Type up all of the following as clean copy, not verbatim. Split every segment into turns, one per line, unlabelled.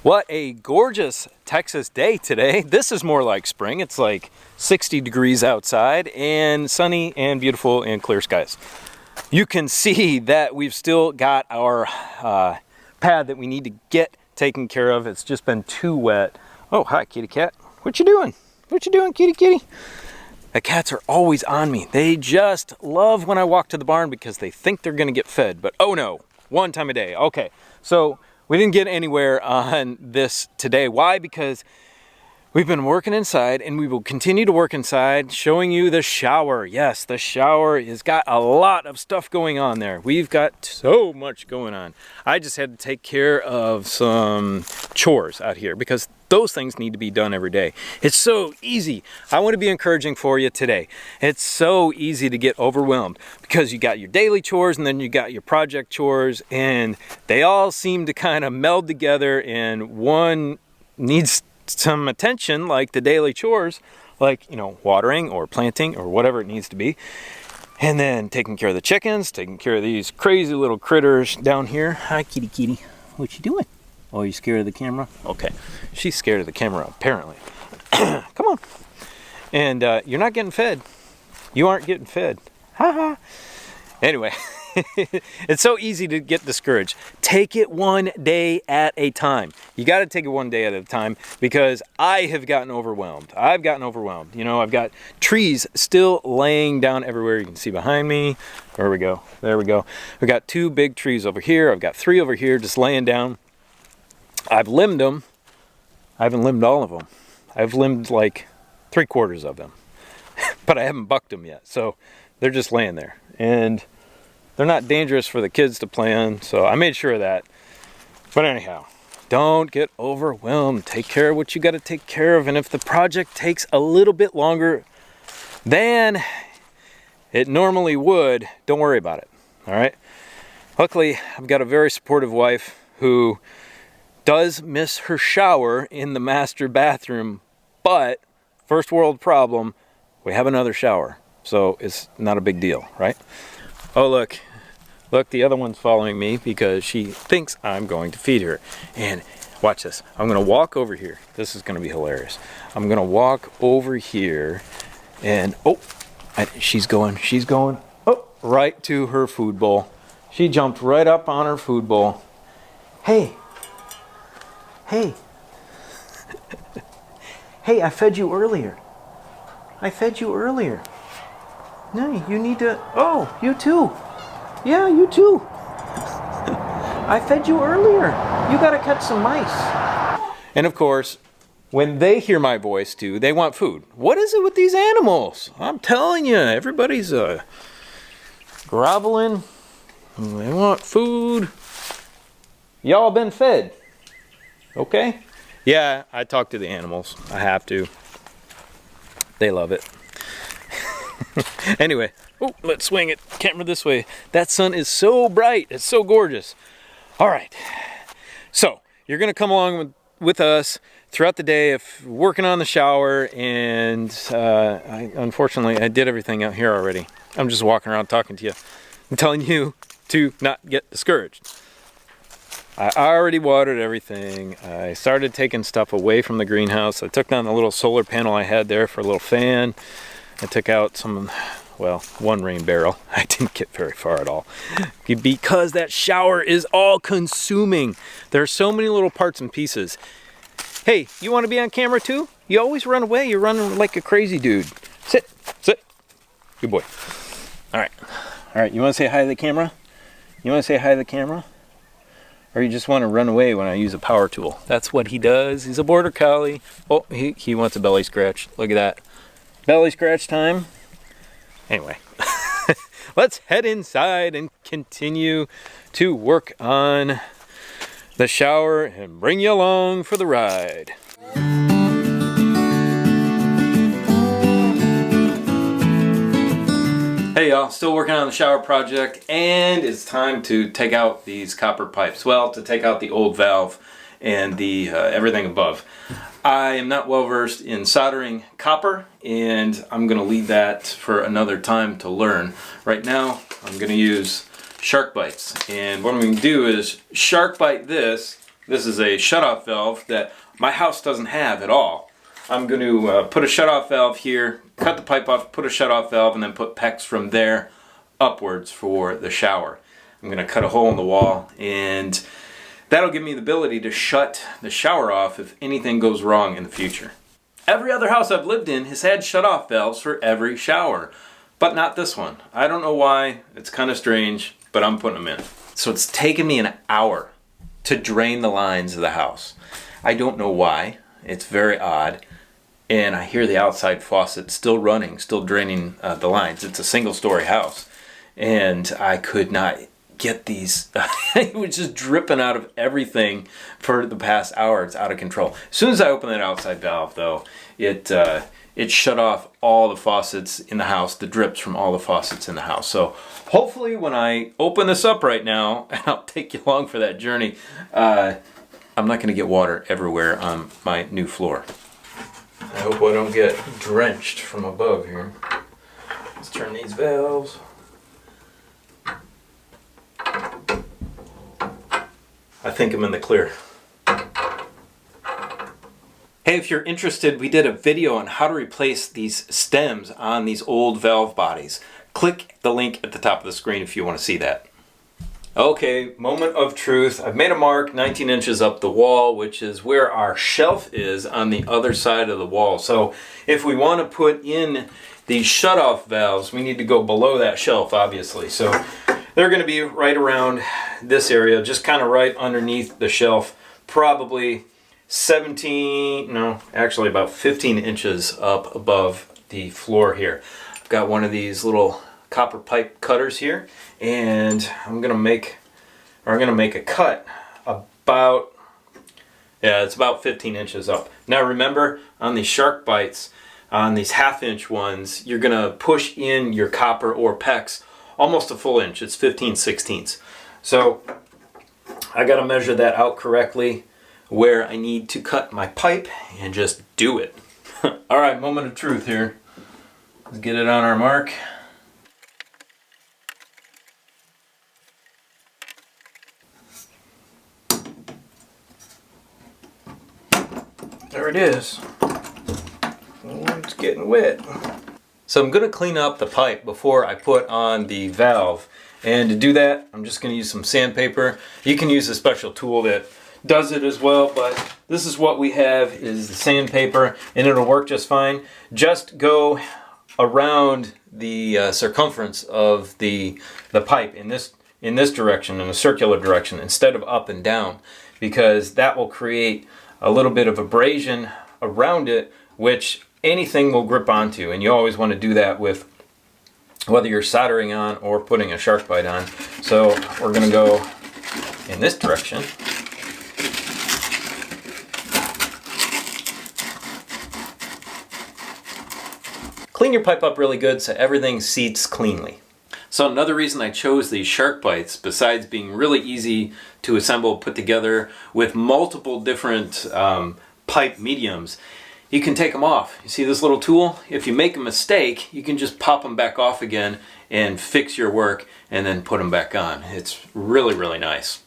What a gorgeous Texas day today. This is more like spring. It's like 60 degrees outside and sunny and beautiful and clear skies. You can see that we've still got our pad that we need to get taken care of. It's just been too wet. Oh, hi, kitty cat. What you doing? What you doing, kitty kitty? The cats are always on me. They just love when I walk to the barn because they think they're gonna get fed, but oh no, one time a day. Okay, so we didn't get anywhere on this today. Why? Because we've been working inside and we will continue to work inside, showing you the shower. Yes, the shower has got a lot of stuff going on there. We've got so much going on. I just had to take care of some chores out here because those things need to be done every day. It's so easy. I want to be encouraging for you today. It's so easy to get overwhelmed because you got your daily chores and then you got your project chores, and they all seem to kind of meld together, and one needs some attention, like the daily chores, like, you know, watering or planting or whatever it needs to be. And then taking care of the chickens, taking care of these crazy little critters down here. Hi, kitty kitty. What you doing? Oh, you scared of the camera? Okay. She's scared of the camera, apparently. Come on. And you're not getting fed. You aren't getting fed. Ha ha. Anyway, it's so easy to get discouraged. Take it one day at a time. You got to take it one day at a time because I have gotten overwhelmed. I've gotten overwhelmed. You know, I've got trees still laying down everywhere. You can see behind me. There we go. There we go. We've got 2 big trees over here. I've got 3 over here just laying down. I've limbed them. I haven't limbed all of them. I've limbed like 3/4 of them, but I haven't bucked them yet. So they're just laying there, and they're not dangerous for the kids to play on. So I made sure of that. But anyhow, don't get overwhelmed. Take care of what you got to take care of. And if the project takes a little bit longer than it normally would, don't worry about it. All right. Luckily, I've got a very supportive wife who does miss her shower in the master bathroom, but first world problem, we have another shower, so it's not a big deal, right? Oh, look, the other one's following me because she thinks I'm going to feed her. And watch this, I'm gonna walk over here. This is gonna be hilarious. I'm gonna walk over here and, oh, she's going, oh, right to her food bowl. She jumped right up on her food bowl. Hey, hey, hey, I fed you earlier. I fed you earlier. No, you need to, oh, you too. Yeah, you too. I fed you earlier. You gotta catch some mice. And of course, when they hear my voice too, they want food. What is it with these animals? I'm telling you, everybody's groveling. They want food. Y'all been fed. Okay? Yeah, I talk to the animals. I have to. They love it. Anyway, oh, let's swing it. Camera this way. That sun is so bright. It's so gorgeous. All right. So, you're going to come along with us throughout the day of working on the shower, and unfortunately, I did everything out here already. I'm just walking around talking to you. I'm telling you to not get discouraged. I already watered everything. I started taking stuff away from the greenhouse. I took down the little solar panel I had there for a little fan. I took out some, well, 1 rain barrel. I didn't get very far at all because that shower is all consuming. There are so many little parts and pieces. Hey, you want to be on camera too? You always run away. You're running like a crazy dude. Sit, sit. Good boy. All right. All right, you want to say hi to the camera? You want to say hi to the camera? Or you just want to run away when I use a power tool? That's what he does. He's a border collie. Oh, he wants a belly scratch. Look at that. Belly scratch time. Anyway, let's head inside and continue to work on the shower and bring you along for the ride. Hey y'all, still working on the shower project, and it's time to take out these copper pipes. Well, to take out the old valve and the everything above. I am not well versed in soldering copper, and I'm going to leave that for another time to learn. Right now, I'm going to use shark bites, and what I'm going to do is shark bite this This is a shutoff valve that my house doesn't have at all. I'm going to put a shutoff valve here, cut the pipe off, put a shutoff valve, and then put PEX from there upwards for the shower. I'm going to cut a hole in the wall, and that'll give me the ability to shut the shower off if anything goes wrong in the future. Every other house I've lived in has had shutoff valves for every shower, but not this one. I don't know why. It's kind of strange, but I'm putting them in. So it's taken me an hour to drain the lines of the house. I don't know why. It's very odd. And I hear the outside faucet still running, still draining the lines. It's a single-story house. And I could not get these. It was just dripping out of everything for the past hour. It's out of control. As soon as I opened that outside valve, though, it shut off all the faucets in the house, the drips from all the faucets in the house. So hopefully when I open this up right now, and I'll take you along for that journey, I'm not going to get water everywhere on my new floor. I hope I don't get drenched from above here. Let's turn these valves. I think I'm in the clear. Hey, if you're interested, we did a video on how to replace these stems on these old valve bodies. Click the link at the top of the screen if you want to see that. Okay, moment of truth. I've made a mark 19 inches up the wall, which is where our shelf is on the other side of the wall. So if we want to put in these shutoff valves, we need to go below that shelf, obviously. So they're going to be right around this area, just kind of right underneath the shelf, probably about 15 inches up above the floor here. I've got one of these little copper pipe cutters here, and I'm gonna make a cut about, it's about 15 inches up. Now remember, on these shark bites, on these 1/2 inch ones, you're gonna push in your copper or PEX almost a full inch. It's 15/16. So I gotta measure that out correctly where I need to cut my pipe and just do it. All right, moment of truth here. Let's get it on our mark. There it is. Oh, it's getting wet. So I'm going to clean up the pipe before I put on the valve. And to do that, I'm just going to use some sandpaper. You can use a special tool that does it as well, but this is what we have, is the sandpaper, and it'll work just fine. Just go around the circumference of the pipe in this direction, in a circular direction, instead of up and down, because that will create a little bit of abrasion around it, which anything will grip onto, and you always want to do that with whether you're soldering on or putting a shark bite on. So we're going to go in this direction. Clean your pipe up really good so everything seats cleanly. So another reason I chose these shark bites, besides being really easy to assemble, put together with multiple different pipe mediums, you can take them off. You see this little tool? If you make a mistake, you can just pop them back off again and fix your work and then put them back on. It's really, really nice.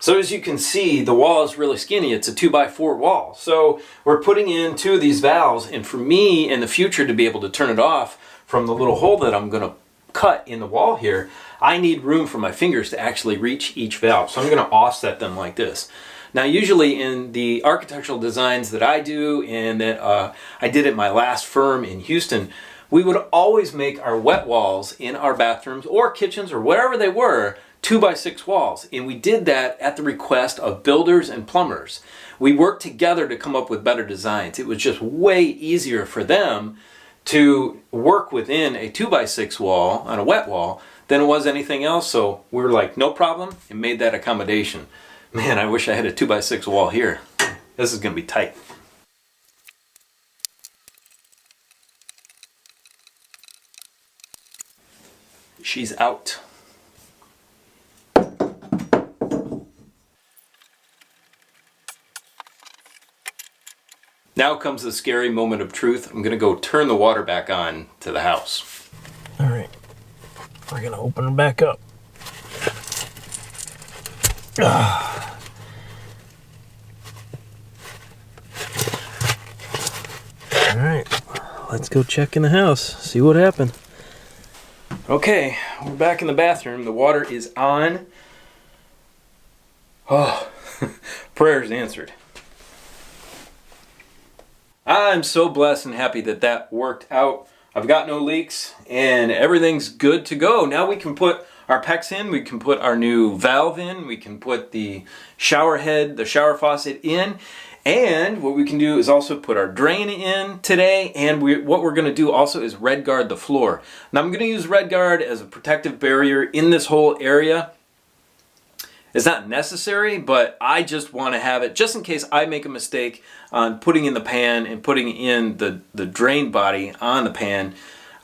So as you can see, the wall is really skinny. It's a 2x4 wall. So we're putting in 2 of these valves, and for me in the future to be able to turn it off from the little hole that I'm going to cut in the wall here, I need room for my fingers to actually reach each valve. So I'm going to offset them like this. Now usually in the architectural designs that I do and that I did at my last firm in Houston, we would always make our wet walls in our bathrooms or kitchens or wherever they were 2x6 walls, and we did that at the request of builders and plumbers. We worked together to come up with better designs. It was just way easier for them to work within a 2x6 wall on a wet wall than it was anything else, so we were like, no problem, and made that accommodation. Man, I wish I had a 2x6 wall here. This is going to be tight. She's out. Now comes the scary moment of truth. I'm going to go turn the water back on to the house.
All right, we're going to open it back up.
All right, let's go check in the house, see what happened. Okay, we're back in the bathroom. The water is on. Oh, prayers answered. I'm so blessed and happy that that worked out. I've got no leaks and everything's good to go. Now we can put our PEX in, we can put our new valve in, we can put the shower head, the shower faucet in, and what we can do is also put our drain in today, and what we're going to do also is red guard the floor. Now I'm going to use red guard as a protective barrier in this whole area. It's not necessary, but I just want to have it just in case I make a mistake on putting in the pan and putting in the drain body on the pan.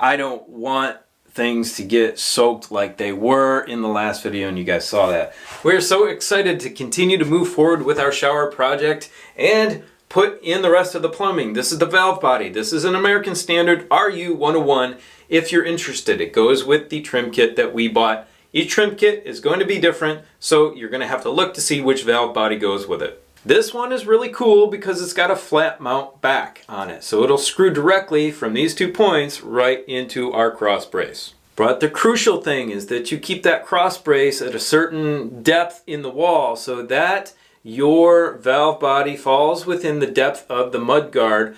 I don't want things to get soaked like they were in the last video, and you guys saw that. We're so excited to continue to move forward with our shower project and put in the rest of the plumbing. This is the valve body. This is an American Standard RU101. If you're interested, it goes with the trim kit that we bought. Each trim kit is going to be different, so you're going to have to look to see which valve body goes with it. This one is really cool because it's got a flat mount back on it, so it'll screw directly from these 2 points right into our cross brace. But the crucial thing is that you keep that cross brace at a certain depth in the wall so that your valve body falls within the depth of the mud guard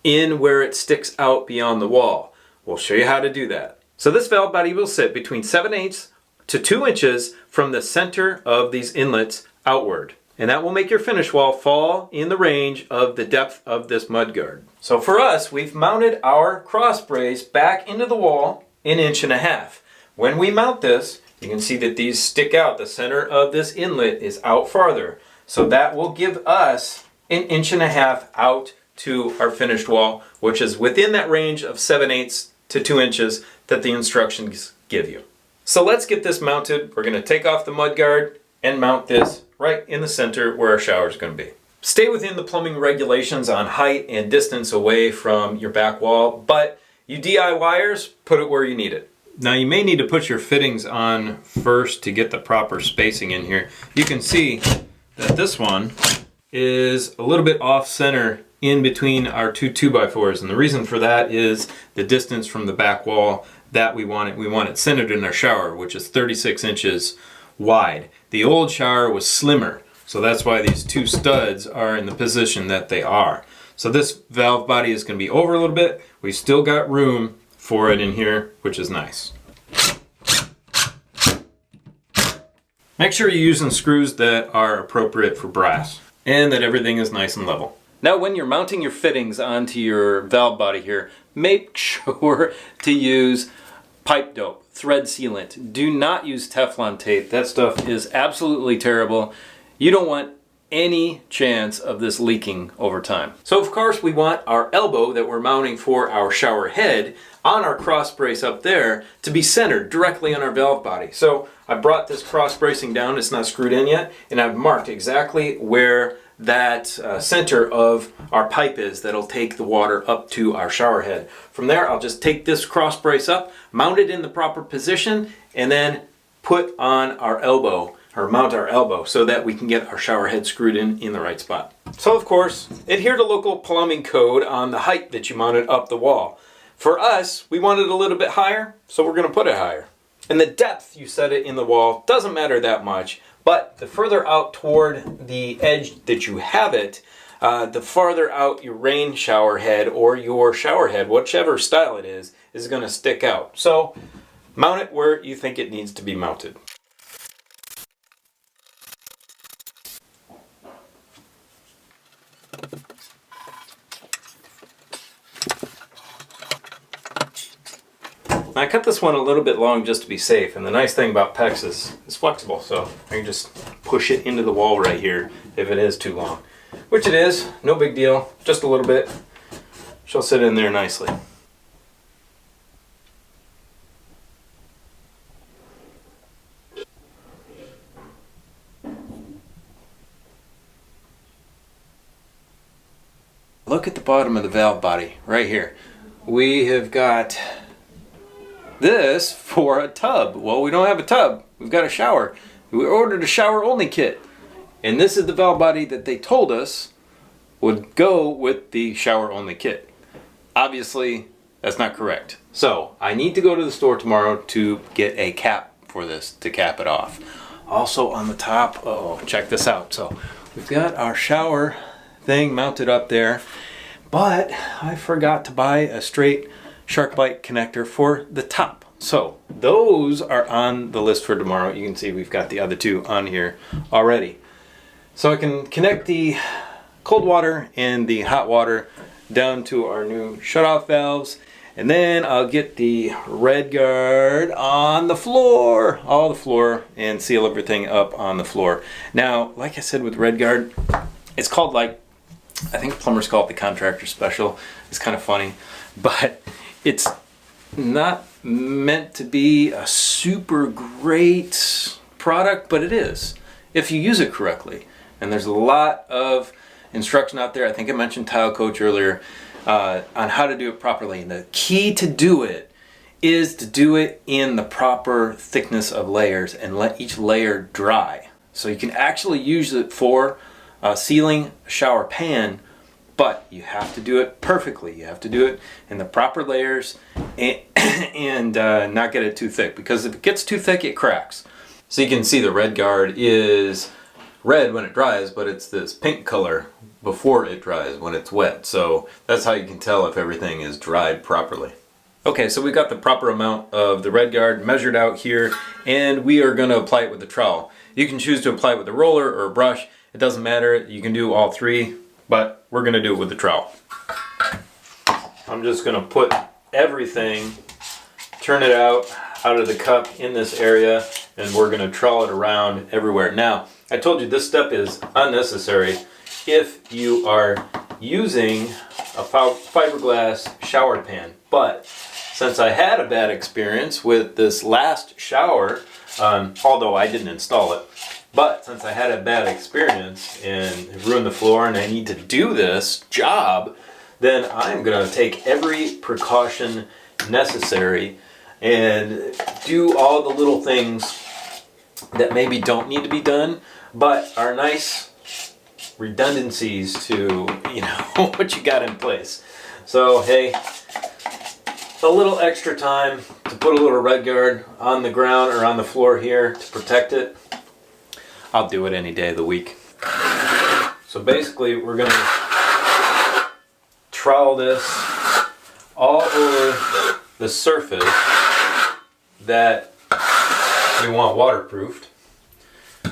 in where it sticks out beyond the wall. We'll show you how to do that. So this valve body will sit between 7/8 to 2 inches from the center of these inlets outward. And that will make your finish wall fall in the range of the depth of this mud guard. So for us, we've mounted our cross brace back into the wall 1.5 inches. When we mount this, you can see that these stick out. The center of this inlet is out farther. So that will give us 1.5 inches out to our finished wall, which is within that range of 7/8 to 2 inches that the instructions give you. So let's get this mounted. We're going to take off the mud guard and mount this right in the center where our shower is going to be. Stay within the plumbing regulations on height and distance away from your back wall, but you DIYers, put it where you need it. Now you may need to put your fittings on first to get the proper spacing in here. You can see that this one is a little bit off center in between our two 2x4s, and the reason for that is the distance from the back wall that we want it centered in our shower, which is 36 inches wide. The old shower was slimmer, so that's why these 2 studs are in the position that they are. So this valve body is going to be over a little bit. We've still got room for it in here, which is nice. Make sure you're using screws that are appropriate for brass and that everything is nice and level. Now when you're mounting your fittings onto your valve body here, make sure to use pipe dope, thread sealant. Do not use Teflon tape. That stuff is absolutely terrible. You don't want any chance of this leaking over time. So of course we want our elbow that we're mounting for our shower head on our cross brace up there to be centered directly on our valve body. So I brought this cross bracing down, it's not screwed in yet, and I've marked exactly where that center of our pipe is that'll take the water up to our shower head. From there, I'll just take this cross brace up, mount it in the proper position, and then put on our elbow, or mount our elbow, so that we can get our shower head screwed in the right spot. So of course, adhere to local plumbing code on the height that you mounted up the wall. For us, we want it a little bit higher, so we're going to put it higher. And the depth you set it in the wall doesn't matter that much. But the further out toward the edge that you have it, the farther out your rain shower head or your shower head, whichever style it is going to stick out. So mount it where you think it needs to be mounted. I cut this one a little bit long just to be safe, and the nice thing about PEX is it's flexible, so I can just push it into the wall right here if it is too long. Which it is, no big deal, just a little bit. She'll sit in there nicely. Look at the bottom of the valve body right here. We have got this for a tub. Well, we don't have a tub. We've got a shower. We ordered a shower only kit, and this is the valve body that they told us would go with the shower only kit. Obviously, that's not correct. So I need to go to the store tomorrow to get a cap for this to cap it off. Also on the top, oh, check this out. So we've got our shower thing mounted up there, but I forgot to buy a straight shark bite connector for the top. So those are on the list for tomorrow. You can see we've got the other two on here already. So I can connect the cold water and the hot water down to our new shutoff valves, and then I'll get the red guard on the floor, all the floor, and seal everything up on the floor. Now, like I said with red guard, it's called, like, I think plumbers call it the contractor special. It's kind of funny, but it's not meant to be a super great product, but it is if you use it correctly. And there's a lot of instruction out there. I think I mentioned Tile Coach earlier on how to do it properly. And the key to do it is to do it in the proper thickness of layers and let each layer dry. So you can actually use it for sealing a shower pan, but you have to do it perfectly. You have to do it in the proper layers and not get it too thick, because if it gets too thick, it cracks. So you can see the red guard is red when it dries, but it's this pink color before it dries when it's wet. So that's how you can tell if everything is dried properly. Okay, so we got the proper amount of the red guard measured out here, and we are going to apply it with the trowel. You can choose to apply it with a roller or a brush. It doesn't matter. You can do all three, but we're going to do it with the trowel. I'm just going to put everything, turn it out of the cup in this area, and we're going to trowel it around everywhere. Now, I told you this step is unnecessary if you are using a fiberglass shower pan. But since I had a bad experience with this last shower, although I didn't install it, but since I had a bad experience and it ruined the floor and I need to do this job, then I'm going to take every precaution necessary and do all the little things that maybe don't need to be done, but are nice redundancies to, you know, what you got in place. So, hey, a little extra time to put a little red guard on the ground or on the floor here to protect it. I'll do it any day of the week. So basically, we're going to trowel this all over the surface that we want waterproofed.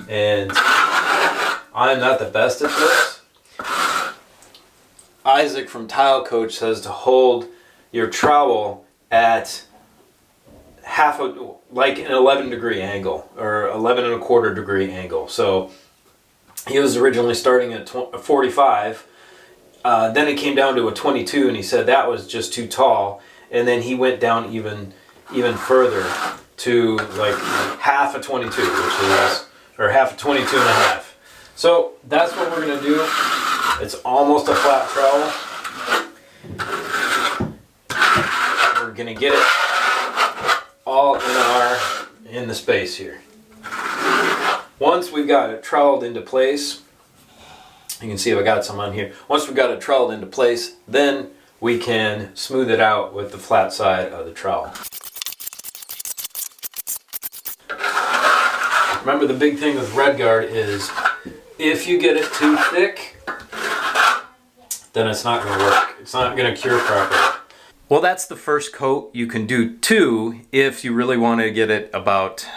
And I'm not the best at this. Isaac from Tile Coach says to hold your trowel at like an 11-degree angle, or 11.25-degree angle. So he was originally starting at 45, then it came down to a 22, and he said that was just too tall, and then he went down even further to like half a 22, which is, or half a 22 and a half. So that's what we're going to do. It's almost a flat trowel. We're going to get it all in the space here. Once we've got it troweled into place, you can see I got some on here. Once we've got it troweled into place, then we can smooth it out with the flat side of the trowel. Remember, the big thing with red guard is if you get it too thick, then it's not going to work. It's not going to cure properly. Well, that's the first coat. You can do two if you really want to get it about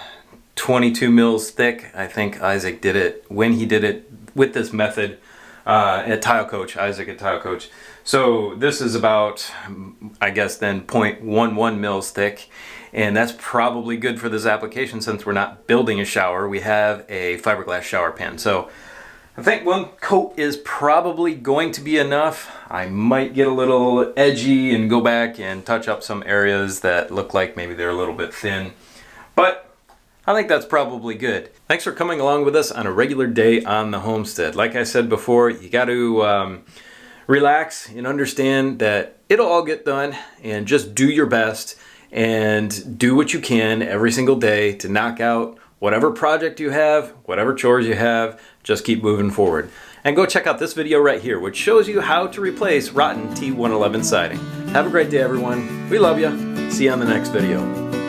22 mils thick. I think Isaac did it when he did it with this method at Tile Coach, Isaac at Tile Coach. So this is about, I guess then, 0.11 mils thick. And that's probably good for this application since we're not building a shower. We have a fiberglass shower pan. So I think one coat is probably going to be enough. I might get a little edgy and go back and touch up some areas that look like maybe they're a little bit thin. But I think that's probably good. Thanks for coming along with us on a regular day on the homestead. Like I said before, you got to relax and understand that it'll all get done, and just do your best and do what you can every single day to knock out whatever project you have, whatever chores you have, just keep moving forward. And go check out this video right here, which shows you how to replace rotten T111 siding. Have a great day, everyone. We love you. See you on the next video.